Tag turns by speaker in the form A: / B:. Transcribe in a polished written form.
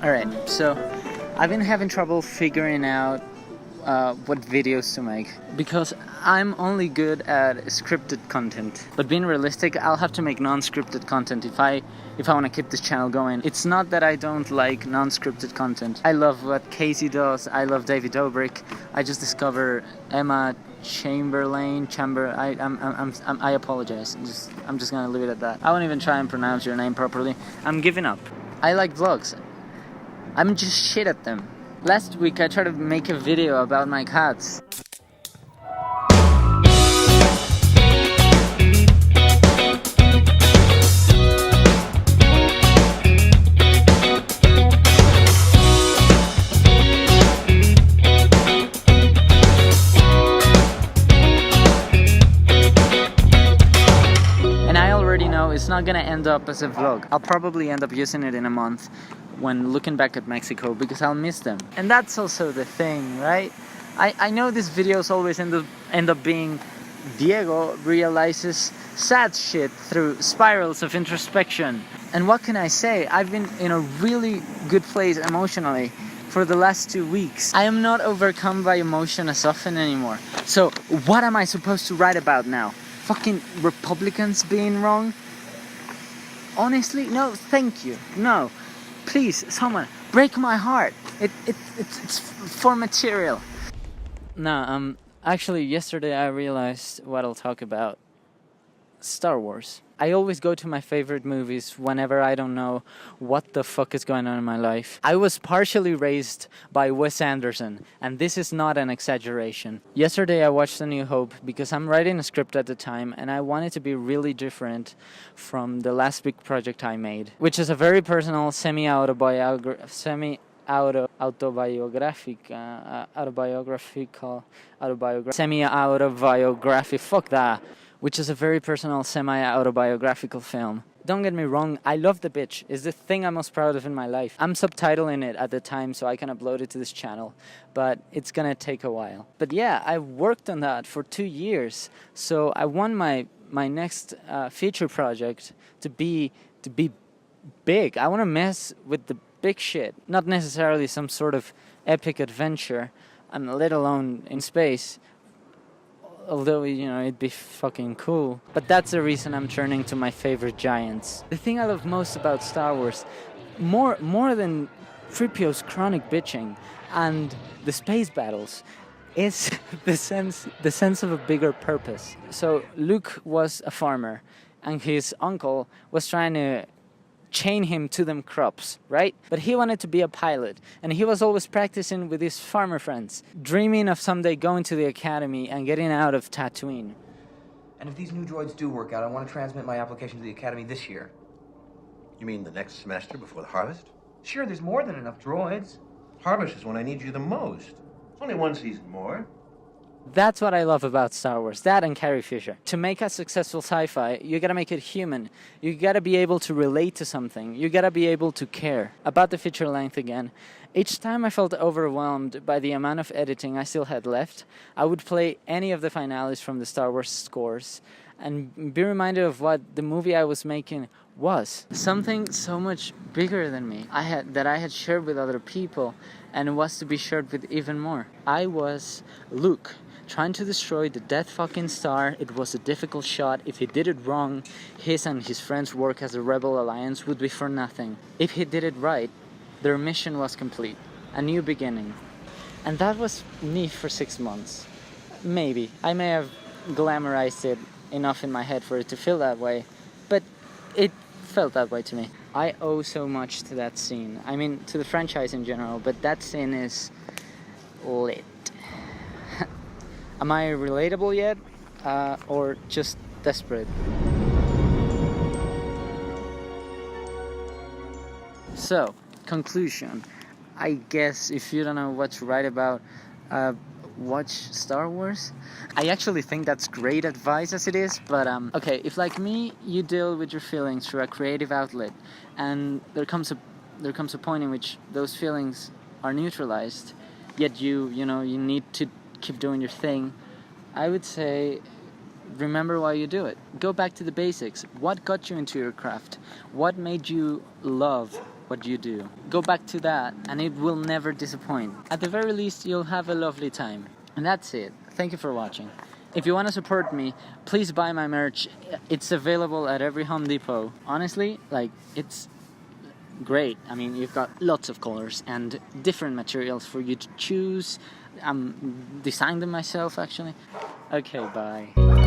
A: Alright, so I've been having trouble figuring out what videos to make because I'm only good at scripted content. But being realistic, I'll have to make non-scripted content if I want to keep this channel going. It's not that I don't like non-scripted content. I love what Casey does. I love David Dobrik. I just discovered Emma Chamberlain. I apologize. I'm just gonna leave it at that. I won't even try and pronounce your name properly. I'm giving up. I like vlogs. I'm just shit at them. Last week I tried to make a video about my cats. And I already know it's not gonna end up as a vlog. I'll probably end up using it in a month when looking back at Mexico because I'll miss them. And that's also the thing, right? I know these videos always end up being Diego realizes sad shit through spirals of introspection. And what can I say? I've been in a really good place emotionally for the last 2 weeks. I am not overcome by emotion as often anymore. So what am I supposed to write about now? Fucking Republicans being wrong? Honestly, no, thank you, no. Please, someone, break my heart. It's for material. No, actually, yesterday I realized what I'll talk about. Star Wars. I always go to my favorite movies whenever I don't know what the fuck is going on in my life. I was partially raised by Wes Anderson, and this is not an exaggeration. Yesterday I watched A New Hope because I'm writing a script at the time and I wanted to be really different from the last big project I made, which is a very personal semi-autobiographical, fuck that, which is a very personal semi-autobiographical film. Don't get me wrong, I love the bitch. It's the thing I'm most proud of in my life. I'm subtitling it at the time so I can upload it to this channel, but it's gonna take a while. But yeah, I worked on that for 2 years, so I want my next feature project to be big. I want to mess with the big shit, not necessarily some sort of epic adventure, and let alone in space. Although, you know, it'd be fucking cool. But that's the reason I'm turning to my favorite giants. The thing I love most about Star Wars, more than 3PO's chronic bitching and the space battles, is the sense of a bigger purpose. So Luke was a farmer, and his uncle was trying to chain him to them crops, right? But he wanted to be a pilot, and he was always practicing with his farmer friends, dreaming of someday going to the academy and getting out of Tatooine.
B: And if these new droids do work out, I want to transmit my application to the academy this year.
C: You mean the next semester before the harvest?
B: Sure, there's more than enough droids.
C: Harvest is when I need you the most. Only one season more.
A: That's what I love about Star Wars, that and Carrie Fisher. To make a successful sci-fi, you gotta make it human. You gotta be able to relate to something. You gotta be able to care. About the feature length again. Each time I felt overwhelmed by the amount of editing I still had left, I would play any of the finales from the Star Wars scores and be reminded of what the movie I was making was. Something so much bigger than me that I had shared with other people and was to be shared with even more. I was Luke, trying to destroy the death fucking star. It was a difficult shot. If he did it wrong, his and his friends' work as a rebel alliance would be for nothing. If he did it right, their mission was complete. A new beginning. And that was me for 6 months. Maybe. I may have glamorized it enough in my head for it to feel that way, but it felt that way to me. I owe so much to that scene. I mean, to the franchise in general, but that scene is lit. Am I relatable yet? Or just desperate? So, conclusion. I guess if you don't know what to write about, watch Star Wars. I actually think that's great advice as it is, but okay, if like me, you deal with your feelings through a creative outlet, and there comes a point in which those feelings are neutralized, yet you know, you need to keep doing your thing, I would say remember why you do it. Go back to the basics. What got you into your craft? What made you love what you do? Go back to that and it will never disappoint. At the very least, you'll have a lovely time. And that's it. Thank you for watching. If you want to support me, please buy my merch. It's available at every Home Depot. Honestly, like, it's great. I mean, you've got lots of colors and different materials for you to choose. Designed them myself, actually. Okay, bye.